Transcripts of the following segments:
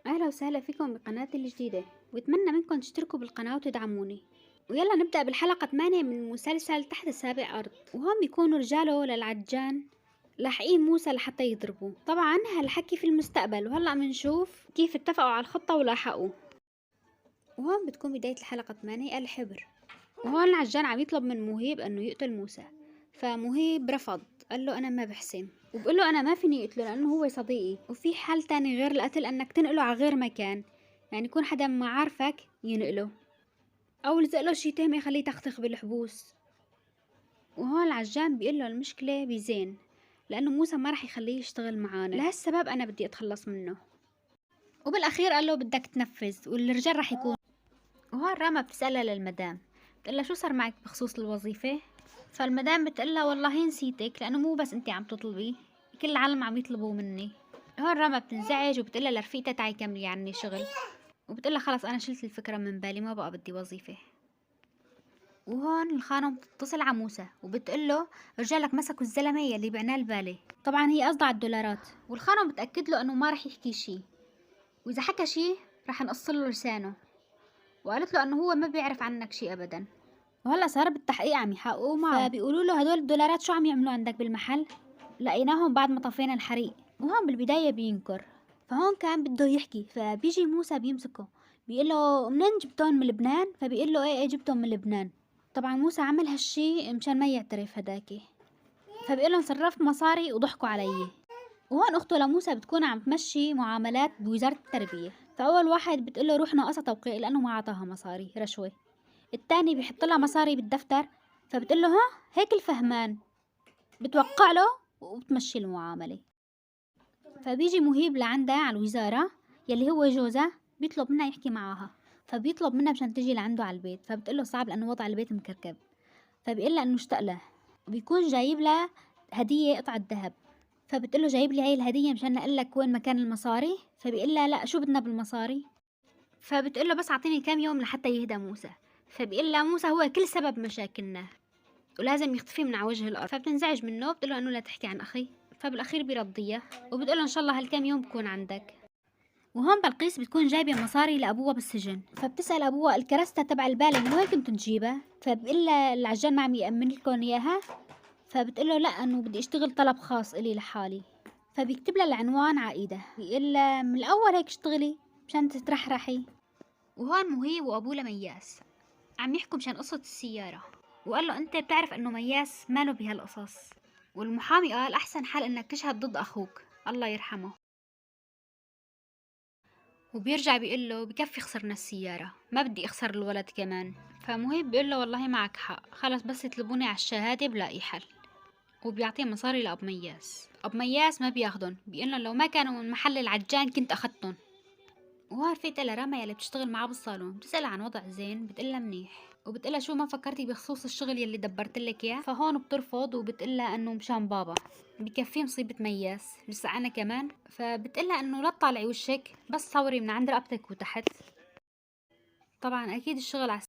أهلا وسهلا فيكم بقناتي الجديدة، وأتمنى منكم تشتركوا بالقناة وتدعموني. ويلا نبدأ بالحلقة 8 من مسلسل تحت السابع أرض. وهم بيكونوا رجاله للعجان لاحقين موسى لحتى يضربوه. طبعا هالحكي في المستقبل، وهلأ منشوف كيف اتفقوا على الخطة ولاحقوه. وهون بتكون بداية الحلقة 8 الحبر. وهون العجان عم يطلب من مهيب انه يقتل موسى، فمهيب رفض، قال له انا ما بحسن، وبقول له انا ما فيني اقتله لانه هو صديقي، وفي حل تاني غير القتل انك تنقله على غير مكان، يعني يكون حدا ما عارفك ينقله، او لزق له شي تهمه يخليه يتختخ بالحبوس. وهون العجان بيقول له المشكله بزين، لانه موسى ما رح يخليه يشتغل معانا، لهالسبب انا بدي اتخلص منه. وبالاخير قال له بدك تنفذ والرجال رح يكون. وهون راما بتسألها للمدام، بتقلها شو صار معك بخصوص الوظيفة؟ فالمدام بتقلها والله نسيتك، لأنه مو بس أنت عم تطلبي، كل العالم عم يطلبوا مني. هون راما بتنزعج وبتقلها لرفيقتها تعي كملي عني شغل، وبتقلها خلص أنا شلت الفكرة من بالي، ما بقى بدي وظيفة. وهون الخانم بتتصل على موسى وبتقله رجالك مسكوا الزلمة يلي بعناه البالي. طبعا هي قصدها على الدولارات، والخانم بتأكد له أنه ما رح يحكي شي، وإذا حكى شي رح نقصله لسانه، وقالت له انه هو ما بيعرف عنك شيء ابدا. وهلا صار بالتحقيق عم يحققوا معه، فبيقولوا له هدول الدولارات شو عم يعملوا عندك بالمحل؟ لقيناهم بعد ما طفينا الحريق. وهون بالبدايه بينكر، فهون كان بده يحكي، فبيجي موسى بيمسكه بيقول له منين جبتهم من لبنان؟ فبيقول له ايه جبتهم من لبنان. طبعا موسى عمل هالشي مشان ما يعترف هداكي، فبيقول لهم صرفت مصاري وضحكوا علي. وهون اخته لموسى بتكون عم تمشي معاملات بوزارة التربية، فاول واحد بتقول له روح ناقصها توقيع لانه ما عطاها مصاري رشوة. التاني بيحط لها مصاري بالدفتر، فبتقول له ها هيك الفهمان، بتوقع له وبتمشي المعاملة. فبيجي مهيب لعندها على الوزارة يلي هو جوزها، بيطلب منها يحكي معاها، فبيطلب منها مشان تجي لعنده على البيت، فبتقول له صعب لانه وضع البيت مكركب، فبيقول لها انه اشتاق له، بيكون جايب لها هدية قطعة ذهب، فبتقول له جايب لي هاي الهدية مشان اقول لك وين مكان المصاري، فبيقول لها لا شو بدنا بالمصاري، فبتقول له بس اعطيني كام يوم لحتى يهدى موسى، فبيقول لها موسى هو كل سبب مشاكلنا ولازم يختفي من على وجه الارض، فبتنزعج منه، بتقول له انه لا تحكي عن اخي، فبالاخير بيرضيها وبتقول له ان شاء الله هالكام يوم بكون عندك. وهون بلقيس بتكون جايبه مصاري لابوها بالسجن، فبتسال ابوها الكرستة تبع البالة من وين كنتوا تجيبها؟ فبقول لها العجال ما عم يامن لكم اياها، فبتقول له لا انه بدي اشتغل طلب خاص الي لحالي، فبيكتب لها العنوان على ايدها، بيقول لها من الاول هيك اشتغلي مشان تترحرحي. وهون مهيب وابوه لمياس عم يحكوا مشان قصة السيارة، وقال له انت بتعرف انه مياس ماله بهالقصص، والمحامي قال احسن حل انك تشهد ضد اخوك الله يرحمه. وبيرجع بيقول له بكفي خسرنا السيارة، ما بدي اخسر الولد كمان. فمهيب بيقول له والله معك حق، خلص بس يطلبوني على الشهادة بلاقي حل، وبيعطيه مصاري لأب مياس. أب مياس ما بياخدن، بيقولن لو ما كانوا من محل العجان كنت أخدتن. وهون رفيقتها لرما يلي بتشتغل معاه بالصالون بتسألها عن وضع زين، بتقلها منيح، وبتقلها شو ما فكرتي بخصوص الشغل يلي دبرتلك اياه؟ فهون بترفض وبتقلها انه مشان بابا بكفيه مصيبة مياس لسه انا كمان، فبتقلها انه لا تطالعي وشك بس صوري من عند رقبتك وتحت. طبعا اكيد الشغل على.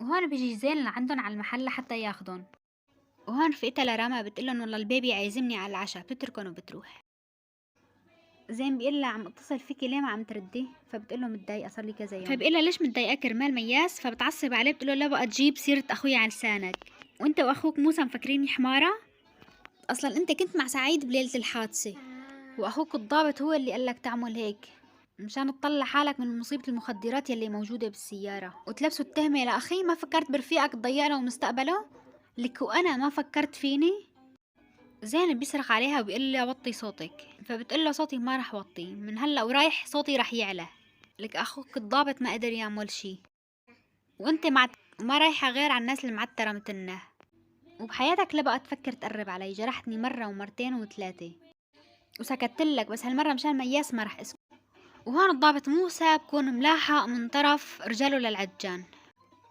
وهون بيجي زين لعندن على المحل لحتى ياخدن. وهون رفيقتها لراما بتقلن والله البيبي عايزمني على العشاء، بتتركن وبتروح. زين بيقول لها عم اتصل فيكي ليه ما عم تردي؟ فبتقول له متضايقه صار لي كذا يوم. فبيقول لها ليش متضايقه كرمال مياس؟ فبتعصب عليه بتقول له لا بقى تجيب سيره اخوي على لسانك، وانت واخوك موسى مفكريني حماره؟ اصلا انت كنت مع سعيد بليله الحادثه، واخوك الضابط هو اللي قالك تعمل هيك مشان تطلع حالك من مصيبه المخدرات يلي موجوده بالسياره، وتلبسوا التهمه لاخي. ما فكرت برفيقك تضيع له مستقبله؟ لك وانا ما فكرت فيني؟ زين بيصرخ عليها وبيقول لها وطي صوتك، فبتقول له صوتي ما رح وطي، من هلا ورايح صوتي رح يعلى، لك اخوك الضابط ما قدر يعمل شي، وانت ما رايحه غير على الناس المعتره متلنا، وبحياتك لا بقى تفكر تقرب علي، جرحتني مره ومرتين وثلاثه وسكتلك، بس هالمره مشان مياس ما رح اسكت. وهون الضابط موسى بكون ملاحق من طرف رجاله للعجان،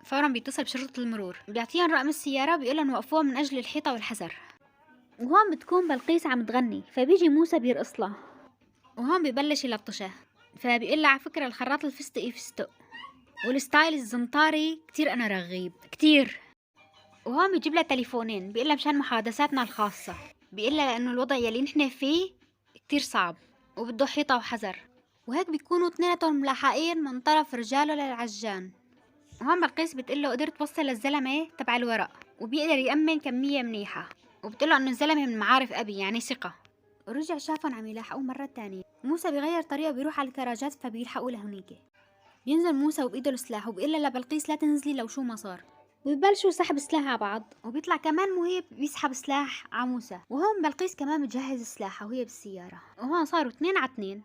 فورا بيتصل بشرطه المرور بيعطيهم رقم السياره، بيقولن وقفوها من اجل الحيطه والحذر. وهون بتكون بلقيس عم تغني، فبيجي موسى بيرقص لها، وهون ببلش يلطشها، فبيقول لها على فكرة الخراط الفستقي فستق، والستايل الزنطاري كتير أنا رغيب كتير. وهون بيجيب لها تليفونين، بيقول لها مشان محادثاتنا الخاصة، بيقول لها لأنه الوضع يلي نحن فيه كتير صعب وبده حيطة وحذر. وهيك بيكونوا اثنيناتهم ملاحقين من طرف رجاله للعجان. وهون بلقيس بتقول له قدرت توصل للزلمة تبع الورق وبيقدر يأمن كمية منيحة، وبتقول له إنه الزلمة من معارف أبي يعني ثقة. ورجع شافهم عم يلاحقوه مرة تانية. موسى بيغير طريقه بيروح على الكراجات فبيلحقوا لهونيك. بينزل موسى وبإيده السلاح وبيقول لها لبلقيس لا تنزلي لو شو ما صار، وبيبلشوا سحب سلاح على بعض. وبيطلع كمان مهيب بيسحب سلاح على موسى. وهون بلقيس كمان بتجهز سلاحها وهي بالسيارة. وهون صاروا 2 على 2.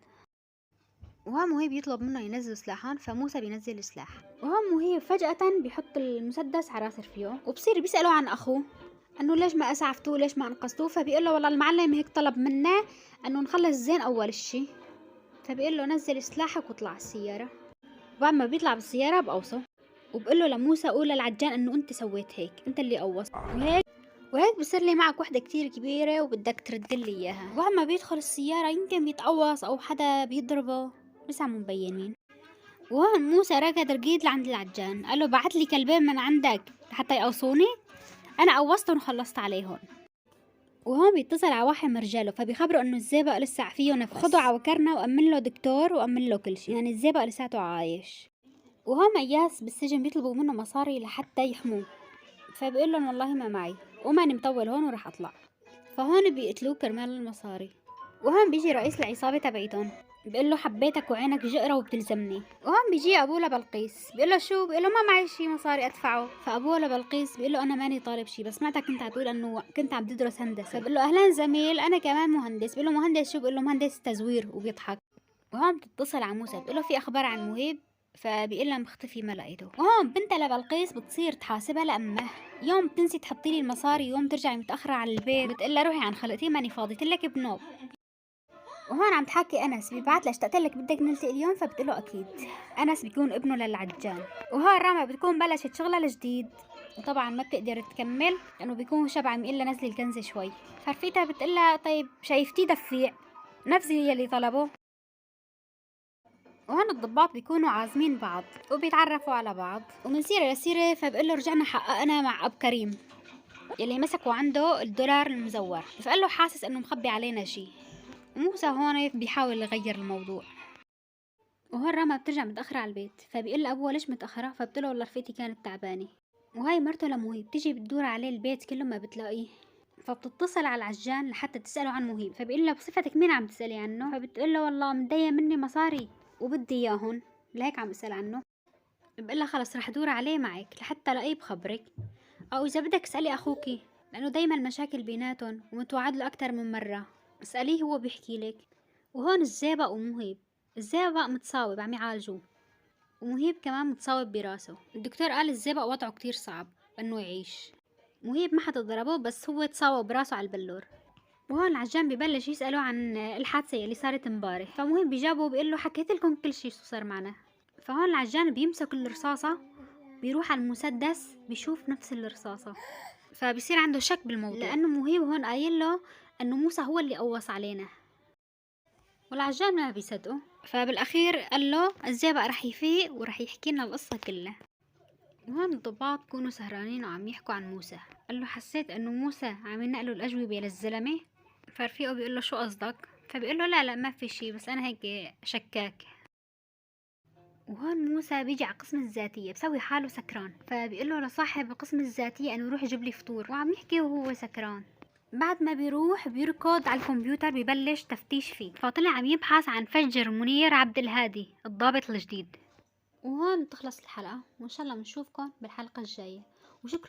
وهون مهيب يطلب منه ينزل سلاحهم فموسى بينزل السلاح. وهون مهيب فجأة بيحط المسدس على راس رفيقه وبصير بيسأله عن أخوه انه ليش ما اسعفتوه ليش ما انقذتوه. فبيقول له والله المعلم هيك طلب منا انه نخلص زين اول شي. فبيقول له نزل سلاحك واطلع على السيارة. وبعد ما بيطلع بالسيارة بقوصه وبقول له لموسى قول للعجان انه انت سويت هيك، انت اللي قوصت وهيك بصير لي معك وحدة كتير كبيرة وبدك ترد لي اياها. وبعد ما بيدخل السيارة يمكن بيتقوص او حدا بيضربه لسه مو مبينين. وهون موسى ركض رقيد لعند العجان قال له بعت لي كلبين من عندك حتى يقوصوني، انا قوصتهم وخلصت عليهم. وهون بيتصل على واحد من رجاله فبيخبره انه الزئبق لسه فيه فخده على وكرنا وامن له دكتور وامن له كل شيء، يعني الزئبق لساته عايش. وهون مياس بالسجن بيطلبوا منه مصاري لحتى يحموه، فبيقول لهم والله ما معي وماني مطول هون وراح اطلع. فهون بيقتلوه كرمال المصاري. وهون بيجي رئيس العصابة تبعيتهم بيقول له حبيتك وعينك جقرة وبتلزمني. وهون بيجي ابوه لبلقيس بيقول له شو، بيقول له ما معي شي مصاري ادفعه. فابوه لبلقيس بيقول له انا ماني طالب شي بس سمعتك كنت عم تقول انه كنت عم تدرس هندسة. فبيقول له اهلا زميل انا كمان مهندس. بيقول له مهندس شو، بيقول له مهندس تزوير وبيضحك. وهون بتتصل على موسى بتقول له في اخبار عن مهيب، فبيقول لها مختفي ما لقيته. وهون بنتها لبلقيس بتصير تحاسبها لامه، يوم بتنسي تحطي لي المصاري يوم ترجعي متاخره على البيت بتقول لها روحي عن خلقتي ماني فاضيه لك بنوب. وهون عم تحكي انس بيبعت لها اشتقت لك بدك نلتقي اليوم، فبتقول له اكيد. انس بيكون ابنه للعجان. وهون راما بتكون بلشت شغلها الجديد وطبعا ما بتقدر تكمل لانه بيكون شبع عم يقول لها نزلي الكنزه شوي. فرفيتها بتقول لها طيب شايفتي دفيع نفسي هي اللي طلبه. وهون الضباط بيكونوا عازمين بعض وبيتعرفوا على بعض ومن سيرة لسيرة فبقول له رجعنا حققنا مع أبو كريم يلي مسكوا عنده الدولار المزور، فقال له حاسس انه مخبي علينا شي. وموسى هون بيحاول يغير الموضوع. وهون راما بترجع متأخرة على البيت فبيقول لأبوها ليش متأخرة، فبتقول والله رفيقتي كانت تعبانة. وهاي مرته لمهيب بتيجي بتدور عليه البيت كله ما بتلاقيه، فبتتصل على العجان لحتى تسأله عن مهيب. فبيقول لها بصفتك مين عم تسألي عنه، فبتقول له والله مضايق مني مصاري وبدي اياهم لهيك عم اسأل عنه. بقول لها خلص رح دور عليه معك لحتى لاقيه بخبرك، او اذا بدك اسألي اخوكي لانه دايما مشاكل بيناتهم ومتوعد له اكتر من مرة، اسأليه هو بيحكي لك. وهون الزئبق ومهيب، الزئبق متصاوب عم يعالجوه ومهيب كمان متصاوب براسه. الدكتور قال الزئبق وضعه كتير صعب انه يعيش. مهيب ما حدا ضربه بس هو تصاوب براسه على البلور. وهون العجان ببلش يسأله عن الحادثة اللي صارت امبارح، فمهيب بيجاوبه وبيقول له حكيت لكم كل شيء شو صار معنا. فهون العجان بيمسك الرصاصة بيروح على المسدس بيشوف نفس الرصاصة، فبيصير عنده شك بالموضوع لأنه مهيب هون قايل له أنه موسى هو اللي قوص علينا، والعجان ما بيصدقه. فبالأخير قال له الزئبق رح يفيق ورح يحكي لنا القصة كلها. وهون الضباط كونوا سهرانين وعم يحكوا عن موسى. قال له حسيت أنه موسى عم ينقلوا الأجوبة للزلمة. فرفيقه بيقول له شو قصدك، فبيقول له لا ما في شي بس أنا هيك شكاك. وهون موسى بيجي على قسم الذاتية بسوي حاله سكران، فبيقول له لصاحب قسم الذاتية انه يروح يجيب لي فطور، وعم يحكي وهو سكران. بعد ما بيروح بيركض على الكمبيوتر ببلش تفتيش فيه، فطلع عم يبحث عن فجر منير عبد الهادي الضابط الجديد. وهون تخلص الحلقة وان شاء الله بنشوفكم بالحلقة الجاية، وشكرا.